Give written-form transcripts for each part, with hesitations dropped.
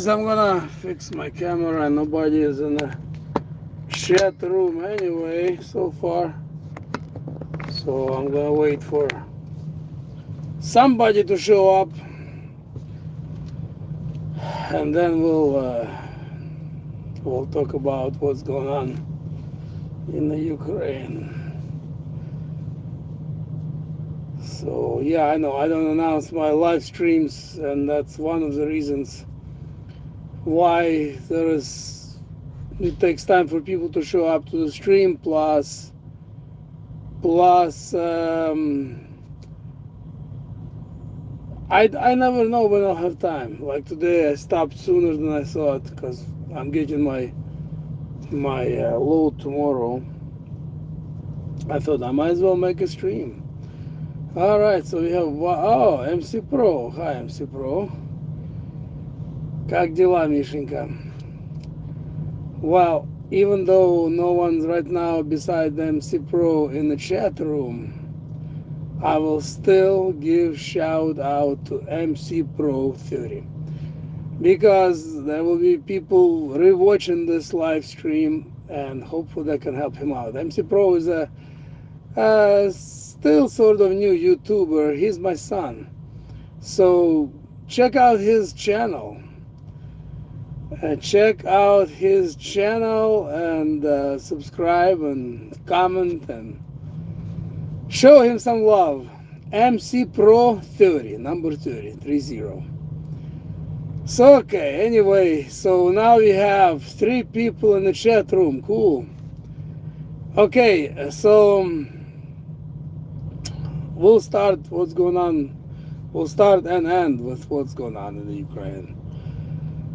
I'm gonna fix my camera. Nobody is in the chat room anyway so far. So I'm gonna wait for somebody to show up and then we'll talk about what's going on in the Ukraine. So yeah, I know I don't announce my live streams, and that's one of the reasons why it takes time for people to show up to the stream. Plus, I never know when I'll have time. Like today, I stopped sooner than I thought because I'm getting my load tomorrow. I thought I might as well make a stream. All right, so we have MC Pro. Hi, MC Pro. Как дела, Мишенька? Well, even though no one's right now beside MC Pro in the chat room, I will still give shout out to MC Pro 30 because there will be people rewatching this live stream and hopefully that can help him out. MC Pro is a still sort of new YouTuber. He's my son, so check out his channel. Check out his channel and subscribe and comment and show him some love. MC Pro 30, number 30. So okay, anyway, so now we have 3 people in the chat room. Cool. Okay, so we'll start what's going on. We'll start and end with what's going on in the Ukraine.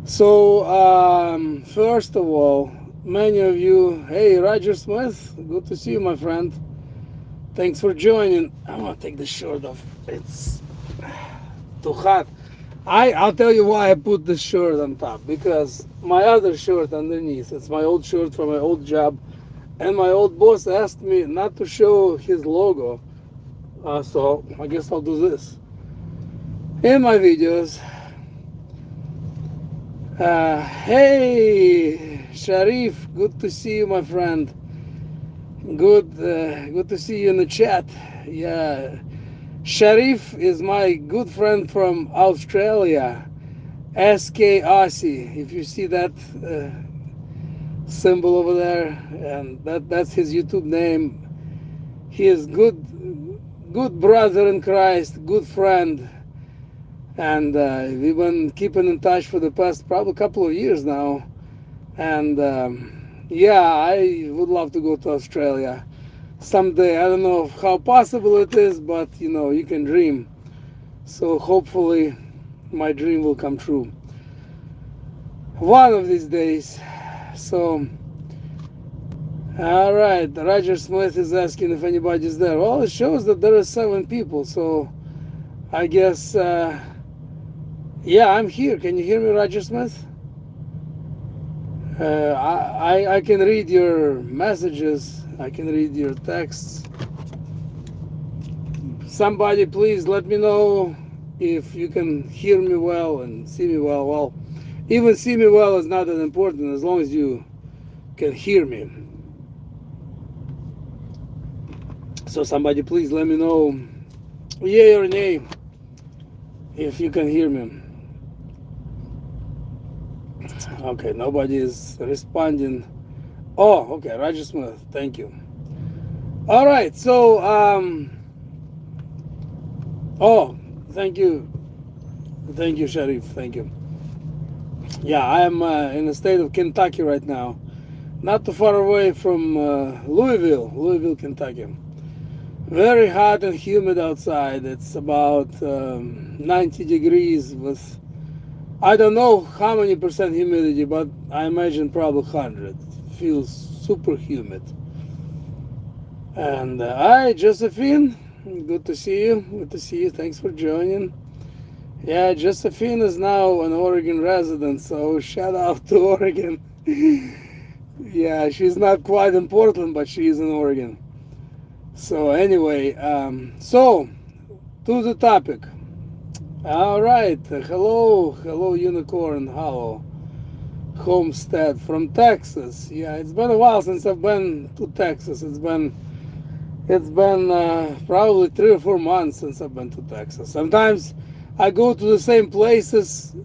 So first of all, many of you, hey Roger Smith, good to see you, my friend. Thanks for joining. I'm gonna take the shirt off. It's too hot. I'll tell you why I put this shirt on top, because my other shirt underneath, it's my old shirt from my old job, and my old boss asked me not to show his logo, so I guess I'll do this in my videos. Hey Sharif, good to see you, my friend. Good to see you in the chat. Yeah, Sharif is my good friend from Australia, SK Aussie. If you see that symbol over there, and that's his YouTube name. He is good brother in Christ, good friend. And we've been keeping in touch for the past probably couple of years now. And yeah, I would love to go to Australia someday. I don't know how possible it is, but you know, you can dream. So hopefully my dream will come true one of these days. So all right, Roger Smith is asking if anybody's there. Well, it shows that there are 7 people, so I guess yeah, I'm here. Can you hear me, Roger Smith? I can read your messages. I can read your texts. Somebody please let me know if you can hear me well and see me well. Well, even see me well is not that important as long as you can hear me. So somebody please let me know, yay or nay, if you can hear me. Okay, nobody is responding. Oh, okay, Roger Smith, thank you. All right, so oh, thank you, Sharif, thank you. Yeah, I am in the state of Kentucky right now, not too far away from Louisville, Kentucky. Very hot and humid outside. It's about 90 degrees with, I don't know how many percent humidity, but I imagine probably 100. Feels super humid. And hi, Josephine. Good to see you. Good to see you. Thanks for joining. Yeah, Josephine is now an Oregon resident, so shout out to Oregon. Yeah, she's not quite in Portland, but she is in Oregon. So anyway, so to the topic. All right. Hello, Unicorn Hollow Homestead from Texas. Yeah, it's been a while since I've been to Texas. It's been probably 3 or 4 months since I've been to Texas. Sometimes I go to the same places.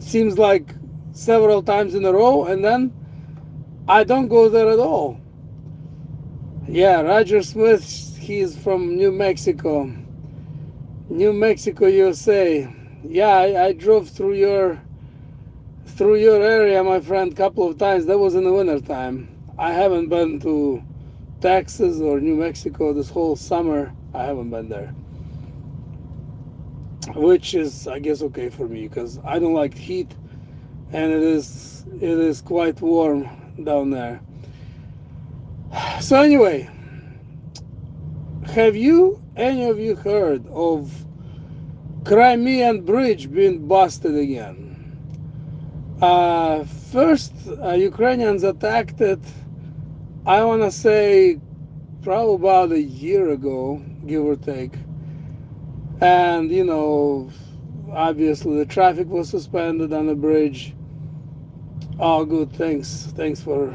Seems like several times in a row, and then I don't go there at all. Yeah, Roger Smith. He's from New Mexico, USA. Yeah, I drove through your area, my friend, couple of times. That was in the winter time. I haven't been to Texas or New Mexico this whole summer. I haven't been there, which is, I guess, okay for me because I don't like heat, and it is quite warm down there. So anyway, have any of you heard of Crimean Bridge being busted again? First, Ukrainians attacked it, I want to say, probably about a year ago, give or take. And, obviously the traffic was suspended on the bridge. Oh, good, thanks. Thanks for,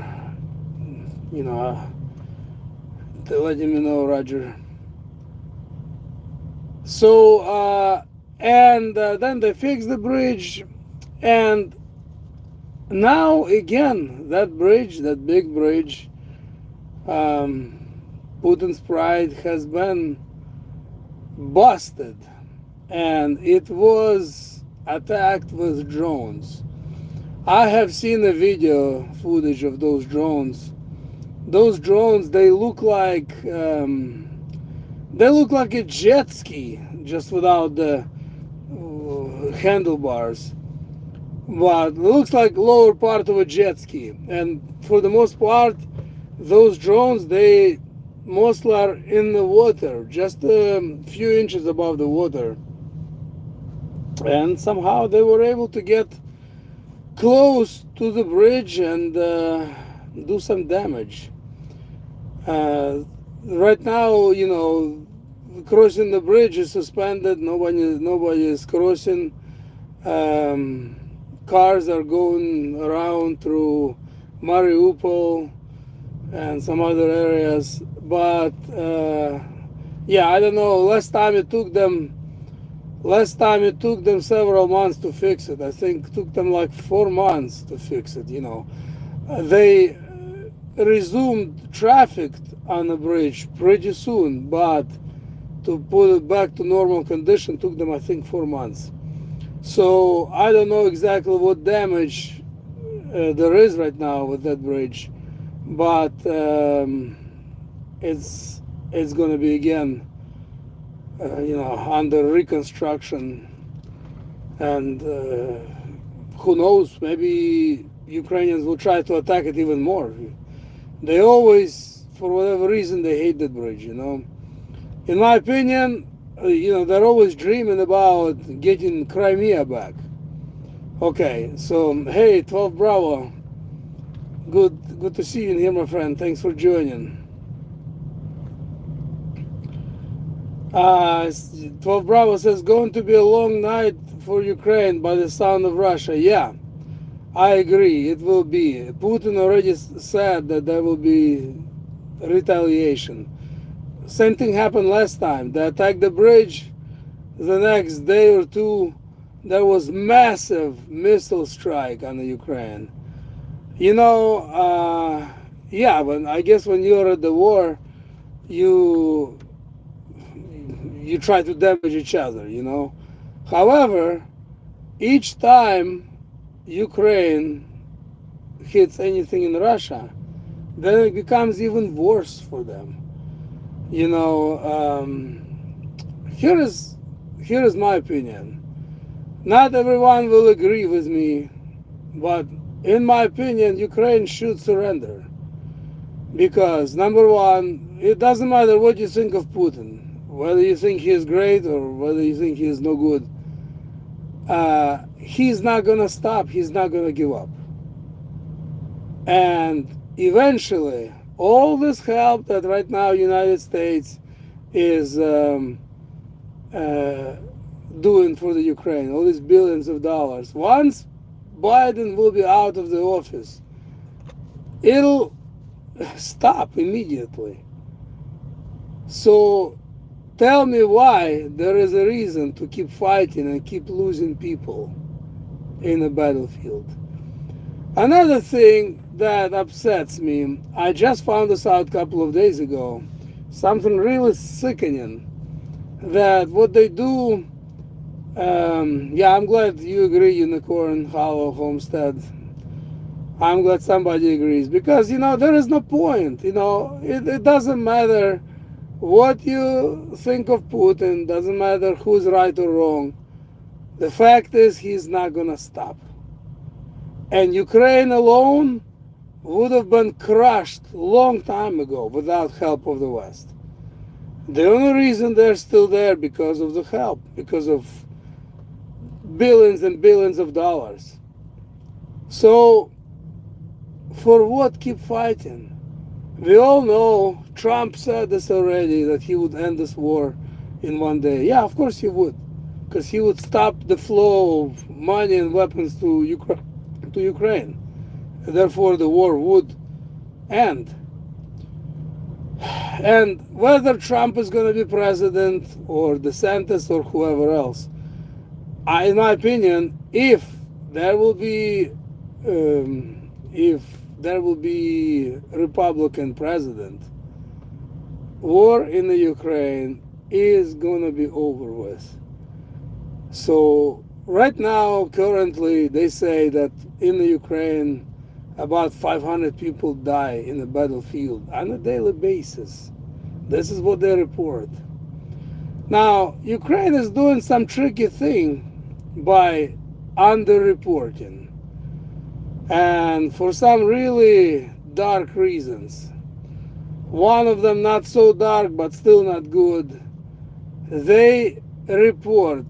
letting me know, Roger. So, and then they fixed the bridge, and now again, that bridge, that big bridge, Putin's pride, has been busted, and it was attacked with drones. I have seen the video footage of those drones. Those drones, they look like a jet ski, just without the handlebars. But it looks like lower part of a jet ski. And for the most part, those drones, they mostly are in the water, just a few inches above the water. And somehow they were able to get close to the bridge and do some damage. Right now, crossing the bridge is suspended. Nobody is crossing. Cars are going around through Mariupol and some other areas. But yeah, I don't know. Last time it took them several months to fix it. I think it took them like 4 months to fix it. They resumed traffic on the bridge pretty soon, but to put it back to normal condition took them, I think, 4 months. So I don't know exactly what damage there is right now with that bridge, but it's going to be again, under reconstruction, and who knows? Maybe Ukrainians will try to attack it even more. They always, for whatever reason, they hate that bridge. In my opinion, they're always dreaming about getting Crimea back. Okay, so hey, 12 Bravo, good to see you in here, my friend. Thanks for joining. 12 Bravo says, going to be a long night for Ukraine by the sound of Russia. Yeah, I agree, it will be. Putin already said that there will be retaliation. Same thing happened last time. They attacked the bridge. The next day or two, there was massive missile strike on the Ukraine. Yeah, but I guess when you're at the war, you try to damage each other. However, each time Ukraine hits anything in Russia, then it becomes even worse for them. Here is my opinion. Not everyone will agree with me, but in my opinion, Ukraine should surrender. Because number one, it doesn't matter what you think of Putin, whether you think he is great or whether you think he is no good. He's not gonna stop. He's not gonna give up. And eventually, all this help that right now United States is doing for the Ukraine, all these billions of dollars. Once Biden will be out of the office, it'll stop immediately. So tell me why there is a reason to keep fighting and keep losing people in the battlefield. Another thing that upsets me, I just found this out a couple of days ago, something really sickening, that what they do, yeah, I'm glad you agree, Unicorn, Hollow, Homestead. I'm glad somebody agrees, because, there is no point. It doesn't matter what you think of Putin, doesn't matter who's right or wrong. The fact is, he's not gonna stop. And Ukraine alone would have been crushed long time ago without help of the West. The only reason they're still there because of the help, because of billions and billions of dollars. So for what keep fighting? We all know Trump said this already, that he would end this war in one day. Yeah, of course he would, because he would stop the flow of money and weapons to Ukraine. Therefore, the war would end. And whether Trump is going to be president or DeSantis or whoever else, in my opinion, if there will be Republican president, war in the Ukraine is going to be over with. So right now, currently, they say that in the Ukraine, about 500 people die in the battlefield on a daily basis. This is what they report. Now, Ukraine is doing some tricky thing by underreporting, and for some really dark reasons. One of them not so dark, but still not good. They report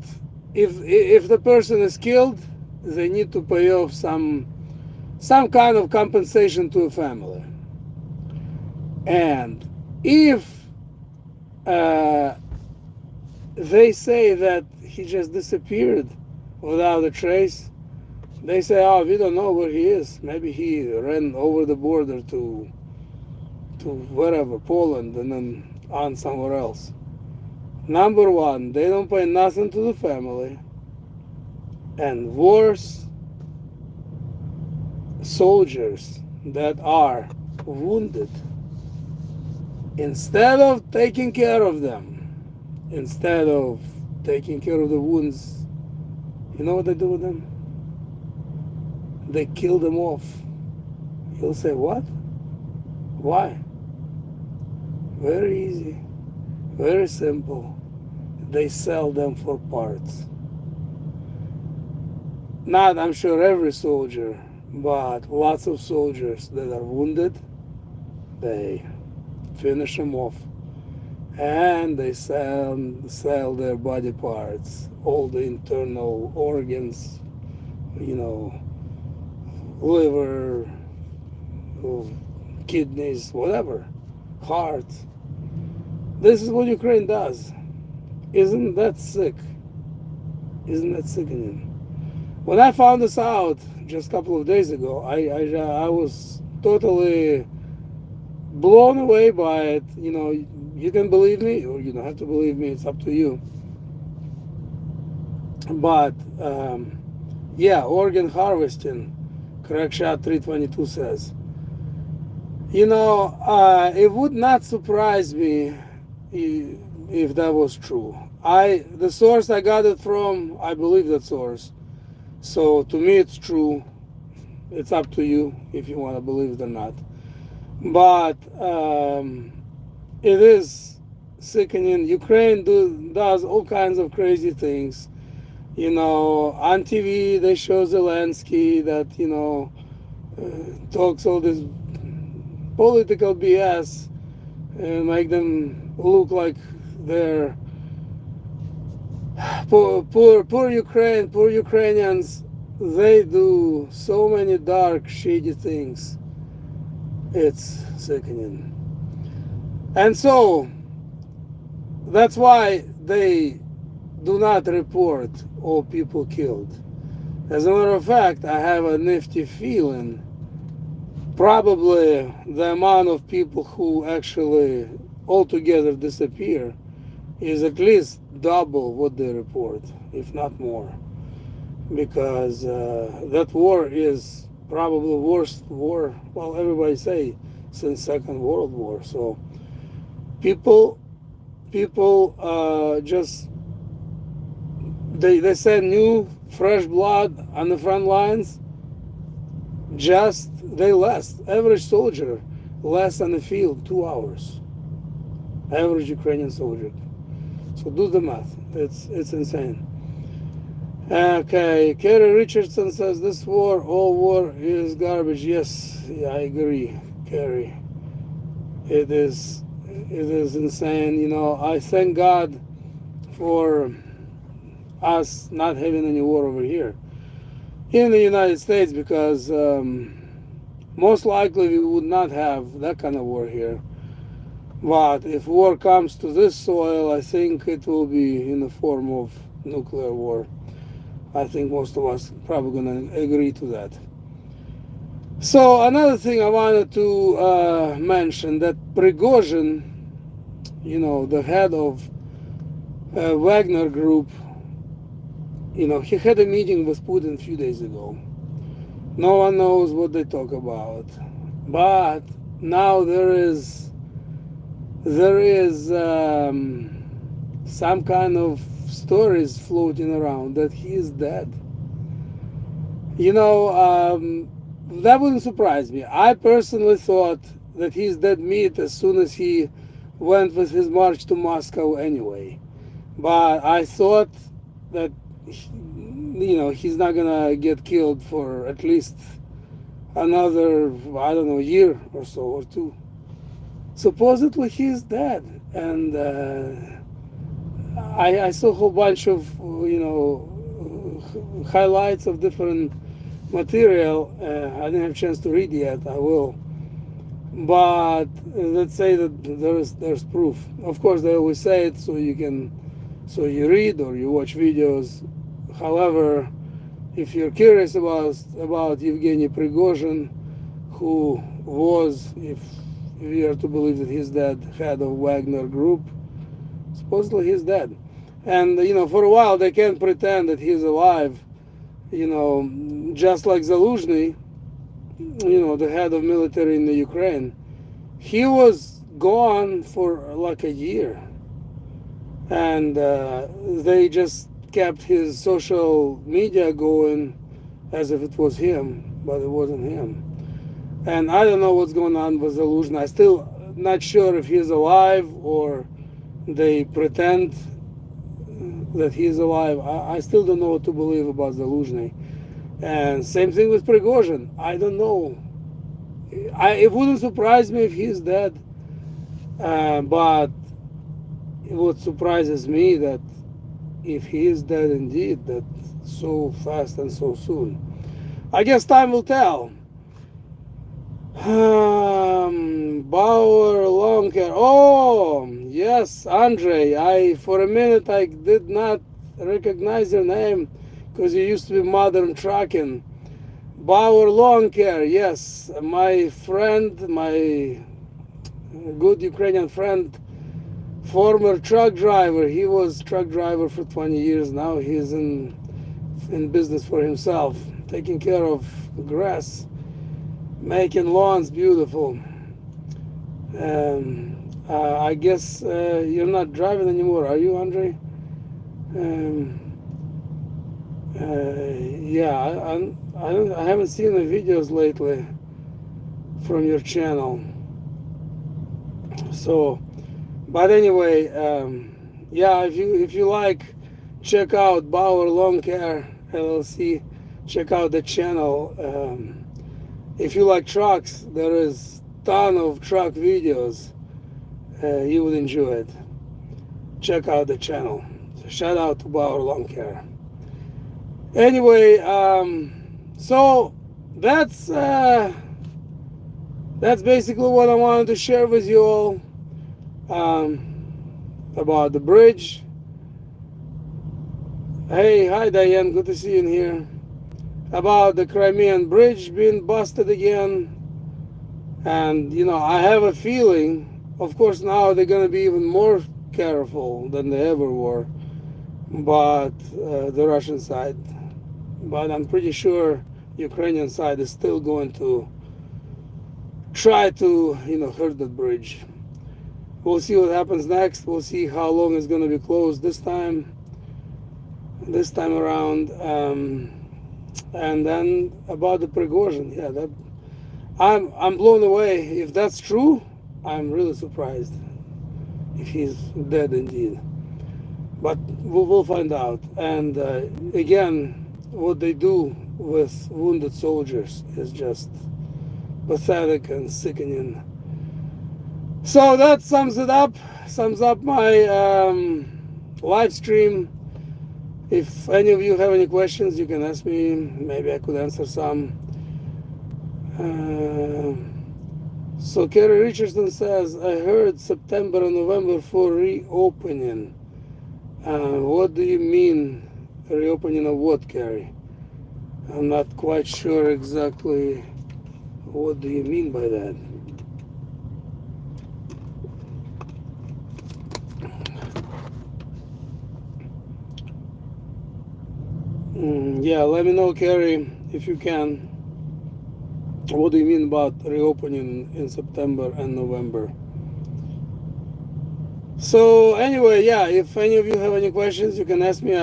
if the person is killed, they need to pay off some kind of compensation to a family. And if they say that he just disappeared without a trace, they say, oh, we don't know where he is. Maybe he ran over the border to wherever, Poland, and then on somewhere else. Number one, they don't pay nothing to the family. And worse, soldiers that are wounded, instead of taking care of them, instead of taking care of the wounds, you know what they do with them? They kill them off. You'll say, what? Why? Very easy, very simple. They sell them for parts. Not, I'm sure, every soldier, but lots of soldiers that are wounded, they finish them off, and they sell their body parts, all the internal organs, liver, kidneys, whatever, heart. This is what Ukraine does. Isn't that sick? Isn't that sickening? When I found this out just a couple of days ago, I was totally blown away by it. You can believe me, or you don't have to believe me. It's up to you. But yeah, organ harvesting. Correct Shot 322 says. It would not surprise me if that was true. The source I got it from, I believe that source. So to me it's true. It's up to you if you want to believe it or not. But it is sickening. Ukraine does all kinds of crazy things. On TV they show Zelensky that, talks all this political BS and make them look like they're poor Ukraine, poor Ukrainians. They do so many dark, shady things. It's sickening. And so that's why they do not report all people killed. As a matter of fact, I have a nifty feeling probably the amount of people who actually altogether disappear is at least double what they report, if not more. Because that war is probably the worst war, well, everybody say, since Second World War. So people just they send new fresh blood on the front lines. Just they last. Average soldier lasts on the field 2 hours. Average Ukrainian soldier. So do the math. It's insane. Okay, Kerry Richardson says this war, all war is garbage. Yes, yeah, I agree, Kerry. It is insane. You know, I thank God for us not having any war over here in the United States, because most likely we would not have that kind of war here. But if war comes to this soil, I think it will be in the form of nuclear war. I think most of us probably going to agree to that. So another thing I wanted to mention, that Prigozhin, you know, the head of Wagner Group, you know, he had a meeting with Putin a few days ago. No one knows what they talk about, but now there is some kind of stories floating around that he is dead. You know, that wouldn't surprise me. I personally thought that he's dead meat as soon as he went with his march to Moscow anyway. But I thought that, you know, he's not gonna get killed for at least another, I don't know, year or so, or two. Supposedly he's dead, and I saw a whole bunch of, you know, highlights of different material. I didn't have a chance to read yet. I will. But let's say that there's proof. Of course, they always say it so you read or you watch videos. However, if you're curious about Yevgeny Prigozhin, who was, if we are to believe that he's dead, head of Wagner Group, supposedly he's dead. And, you know, for a while they can't pretend that he's alive, you know, just like Zaluzhny, you know, the head of military in the Ukraine. He was gone for like a year, and they just kept his social media going as if it was him, but it wasn't him. And I don't know what's going on with Zaluzhny. I'm still not sure if he's alive or they pretend that he's alive. I still don't know what to believe about Zaluzhny. And same thing with Prigozhin. I don't know. It wouldn't surprise me if he's dead, but what surprises me that if he is dead indeed, that so fast and so soon. I guess time will tell. Bauer Lonker. Oh, yes, Andre. For a minute I did not recognize your name because you used to be Modern Trucking. Bauer Lonker, yes, my friend, my good Ukrainian friend, former truck driver. He was truck driver for 20 years. Now he's in business for himself, taking care of grass, making lawns beautiful. I guess you're not driving anymore, are you, Andre? Yeah, I haven't seen the videos lately from your channel. So, but anyway, yeah, if you like, check out Bauer Lawn Care LLC. Check out the channel. If you like trucks, there is a ton of truck videos. You would enjoy it. Check out the channel. So shout out to Bauer Lawn Care. Anyway, so that's basically what I wanted to share with you all about the bridge. Hey, hi Diane, good to see you in here. About the Crimean Bridge being busted again. And, I have a feeling, of course, now they're going to be even more careful than they ever were, but the Russian side. But I'm pretty sure Ukrainian side is still going to try to, hurt the bridge. We'll see what happens next. We'll see how long it's going to be closed this time around. And then about the Prigozhin, yeah, that I'm blown away. If that's true, I'm really surprised if he's dead indeed. But we'll find out. And again, what they do with wounded soldiers is just pathetic and sickening. So that sums up my live stream. If any of you have any questions, you can ask me. Maybe I could answer some. So Kerry Richardson says, I heard September and November for reopening. What do you mean, reopening of what, Kerry? I'm not quite sure exactly what do you mean by that. Yeah, let me know, Kerry, if you can. What do you mean about reopening in September and November? So anyway, yeah, if any of you have any questions, you can ask me.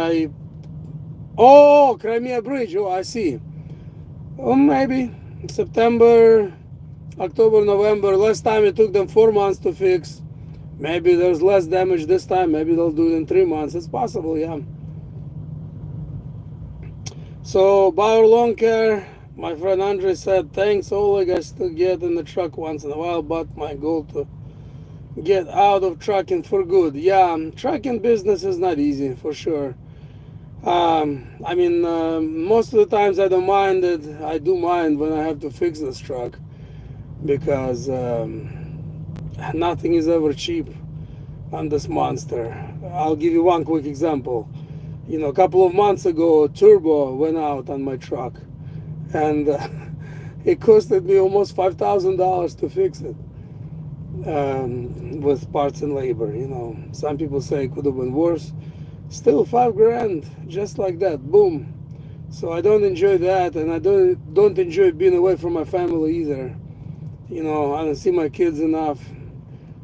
Oh, Crimea Bridge. Oh, I see. Oh, maybe September, October, November. Last time it took them 4 months to fix. Maybe there's less damage this time. Maybe they'll do it in 3 months. It's possible, yeah. So Bauer Lawn Care, my friend Andre said, thanks Oleg, I still get in the truck once in a while, but my goal to get out of trucking for good. Yeah, trucking business is not easy, for sure. Most of the times I don't mind it. I do mind when I have to fix this truck because nothing is ever cheap on this monster. I'll give you one quick example. A couple of months ago, turbo went out on my truck, and it costed me almost $5,000 to fix it with parts and labor. Some people say it could have been worse. Still $5,000, just like that, boom. So I don't enjoy that, and I don't enjoy being away from my family either. I don't see my kids enough,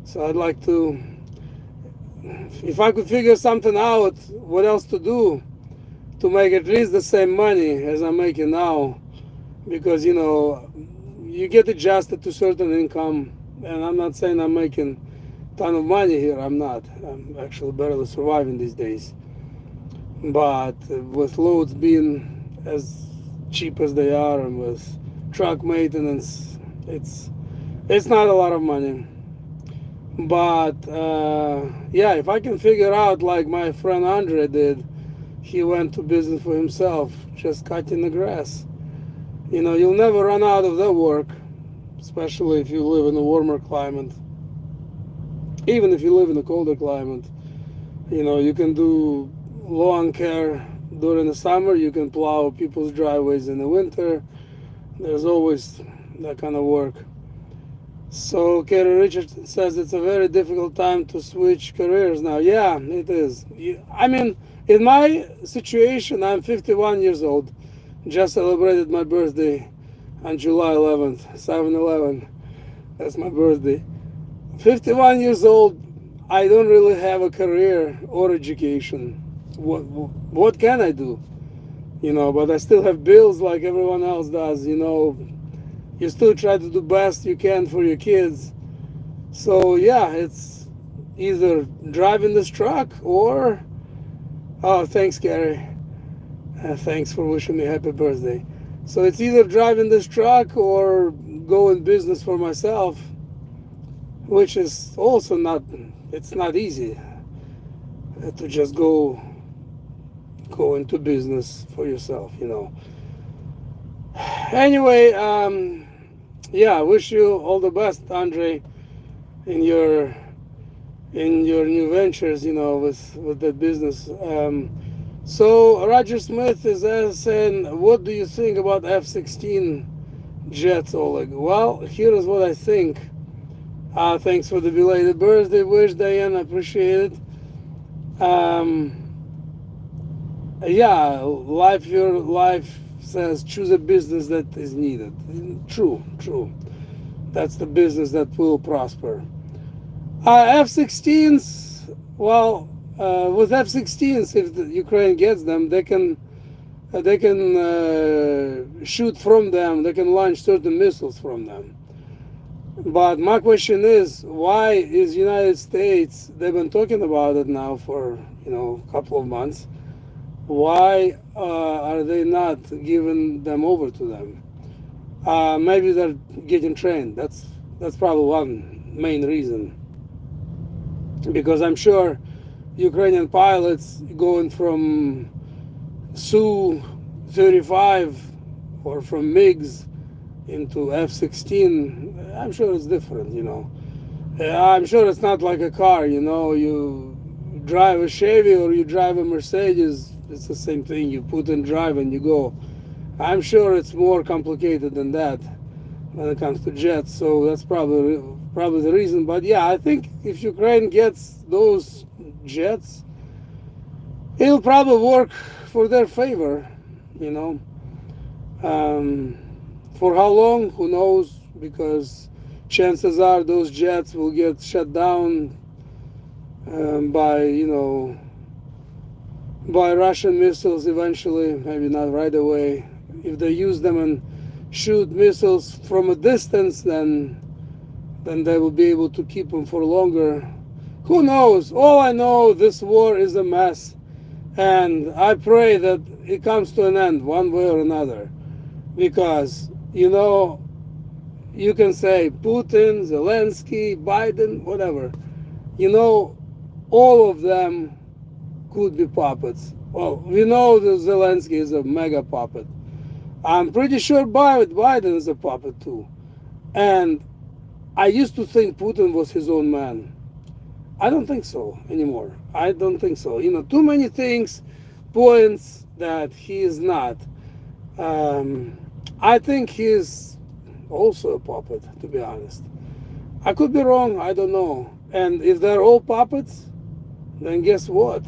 so I'd like to. If I could figure something out, what else to do to make at least the same money as I'm making now, because you get adjusted to certain income, and I'm not saying I'm making a ton of money here. I'm not. I'm actually barely surviving these days. But with loads being as cheap as they are, and with truck maintenance, it's not a lot of money. But yeah, if I can figure out like my friend Andre did, he went to business for himself, just cutting the grass. You'll never run out of that work, especially if you live in a warmer climate. Even if you live in a colder climate, you can do lawn care during the summer, you can plow people's driveways in the winter. There's always that kind of work. So Kerry Richardson says it's a very difficult time to switch careers now. Yeah, it is. In my situation, I'm 51 years old. Just celebrated my birthday on July 11th, 7/11. That's my birthday. 51 years old, I don't really have a career or education. What can I do? But I still have bills like everyone else does. You still try to do best you can for your kids. So yeah, it's either driving this truck or thanks, Gary. Thanks for wishing me happy birthday. So it's either driving this truck or go in business for myself, which is also it's not easy to just go into business for yourself. Anyway, yeah, I wish you all the best, Andre, in your new ventures, with that business. So Roger Smith is asking, what do you think about F-16 jets, Oleg? Well, here is what I think. Thanks for the belated birthday wish, Diane. I appreciate it. Yeah, your life says choose a business that is needed. True, true. That's the business that will prosper. F-16s, well, with F-16s, if the Ukraine gets them, they can shoot from them. They can launch certain missiles from them. But my question is, why is United States? They've been talking about it now for a couple of months. Why are they not giving them over to them? Maybe they're getting trained. That's probably one main reason. Because I'm sure Ukrainian pilots going from Su-35 or from MiGs into F-16, I'm sure it's different, I'm sure it's not like a car, you drive a Chevy or you drive a Mercedes, it's the same thing. You put in drive and you go. I'm sure it's more complicated than that when it comes to jets, so that's probably the reason. But yeah, I think if Ukraine gets those jets, it'll probably work for their favor, For how long, who knows, because chances are those jets will get shut down by Russian missiles eventually, maybe not right away. If they use them and shoot missiles from a distance, then they will be able to keep them for longer. Who knows? All I know, this war is a mess, and I pray that it comes to an end one way or another, because you can say Putin, Zelensky, Biden, whatever, all of them could be puppets. Well, we know that Zelensky is a mega puppet. I'm pretty sure Biden is a puppet too. And I used to think Putin was his own man. I don't think so anymore. I don't think so. Too many things points that he is not. I think he's also a puppet, to be honest. I could be wrong, I don't know. And if they're all puppets, then guess what?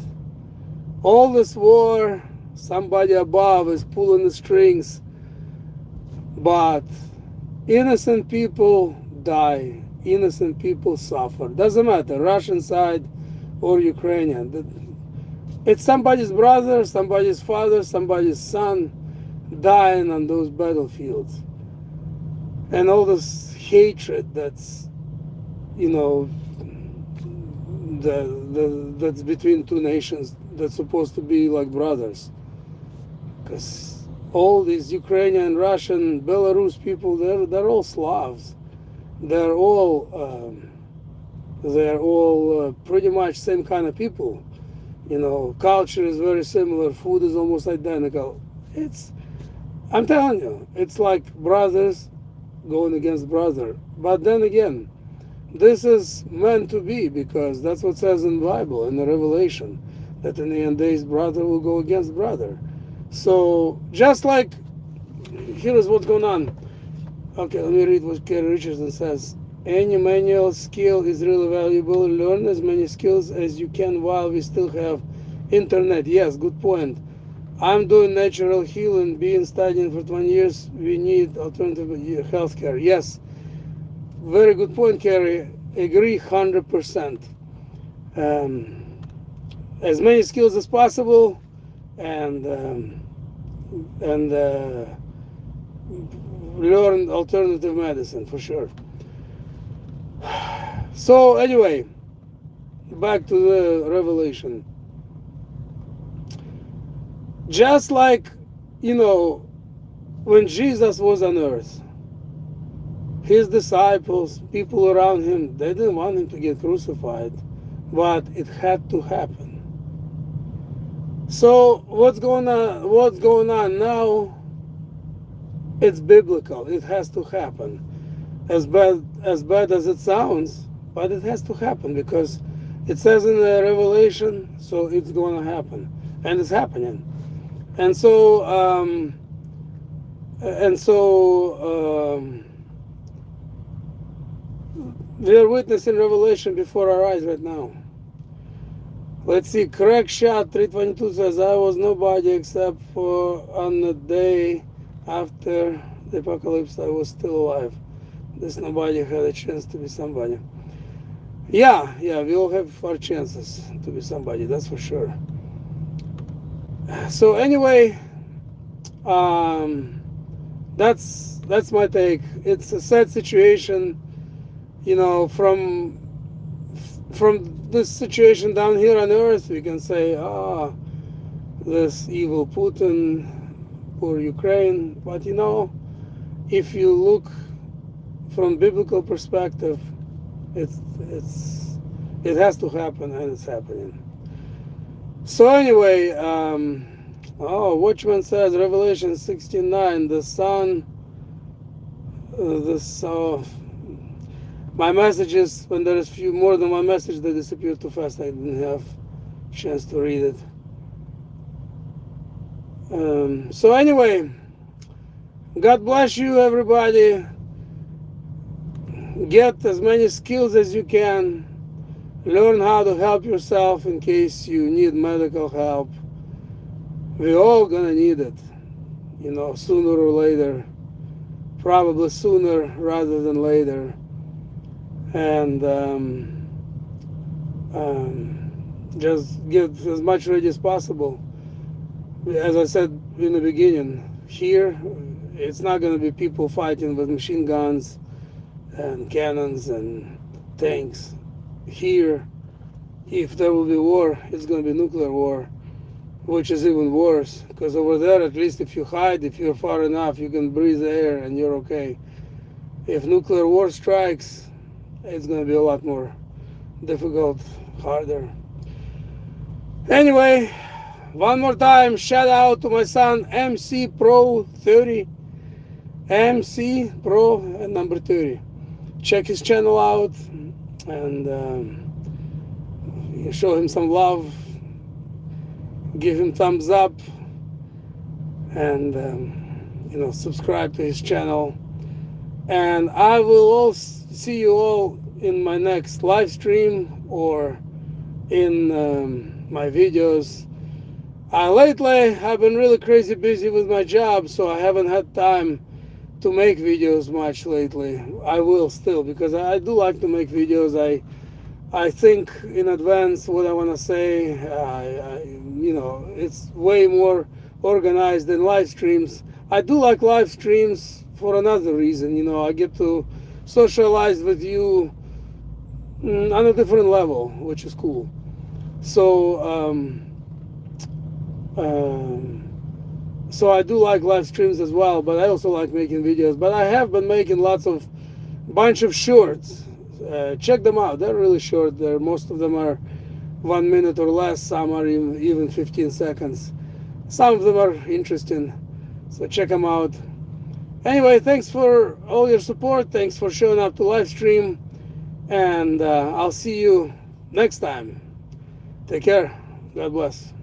All this war, somebody above is pulling the strings, but innocent people die, innocent people suffer. Doesn't matter, Russian side or Ukrainian. It's somebody's brother, somebody's father, somebody's son dying on those battlefields. And all this hatred that's, that's between two nations that's supposed to be like brothers. Because all these Ukrainian, Russian, Belarus people, they're all Slavs. They're all pretty much same kind of people. Culture is very similar. Food is almost identical. I'm telling you, it's like brothers going against brother. But then again, this is meant to be, because that's what it says in the Bible, in the Revelation, that in the end days brother will go against brother. So just like, here is what's going on. Okay, let me read what Kerry Richardson says. Any manual skill is really valuable. Learn as many skills as you can while we still have internet. Yes, good point. I'm doing natural healing, been studying for 20 years. We need alternative healthcare. Yes, very good point, Kerry. Agree 100%. As many skills as possible, and learn alternative medicine for sure. So anyway, back to the Revelation. Just like, when Jesus was on earth, his disciples, people around him, they didn't want him to get crucified, but it had to happen. So what's going on now? It's biblical. It has to happen. As bad as it sounds, but it has to happen, because it says in the Revelation, so it's going to happen. and it's happening. And so and so we are witnessing revelation before our eyes right now. Let's see, correct shot 322 says, I was nobody except for on the day after the apocalypse I was still alive. This nobody had a chance to be somebody. Yeah, we all have our chances to be somebody, that's for sure. So anyway, that's my take. It's a sad situation, you know, from this situation down here on earth. We can say, this evil Putin, poor Ukraine. But you know, if you look from biblical perspective, it has to happen, and it's happening. So anyway, Watchman says, Revelation 16:9, the sun, my messages, when there is few more than one message, they disappear too fast. I didn't have a chance to read it. So anyway, God bless you, everybody. Get as many skills as you can. Learn how to help yourself in case you need medical help. We're all gonna need it, you know, sooner or later. Probably sooner rather than later. And just get as much ready as possible. As I said in the beginning, here it's not going to be people fighting with machine guns and cannons and tanks. Here, if there will be war, it's going to be nuclear war, which is even worse, because over there, at least if you hide, if you're far enough, you can breathe air and you're okay. If nuclear war strikes, it's going to be a lot more difficult, harder. Anyway, one more time, shout out to my son MC Pro 30. MC Pro and number 30. Check his channel out and show him some love. Give him thumbs up and subscribe to his channel. And I will all see you all in my next live stream or in my videos. Lately, I've been really crazy busy with my job, so I haven't had time to make videos much lately. I will still, because I do like to make videos. I think in advance what I want to say. It's way more organized than live streams. I do like live streams for another reason. I get to socialize with you on a different level, which is cool. So so I do like live streams as well, but I also like making videos. But I have been making bunch of shorts. Check them out. They're really short. Most of them are 1 minute or less. Some are even 15 seconds. Some of them are interesting, so check them out. Anyway, thanks for all your support. Thanks for showing up to live stream, and I'll see you next time. Take care. God bless.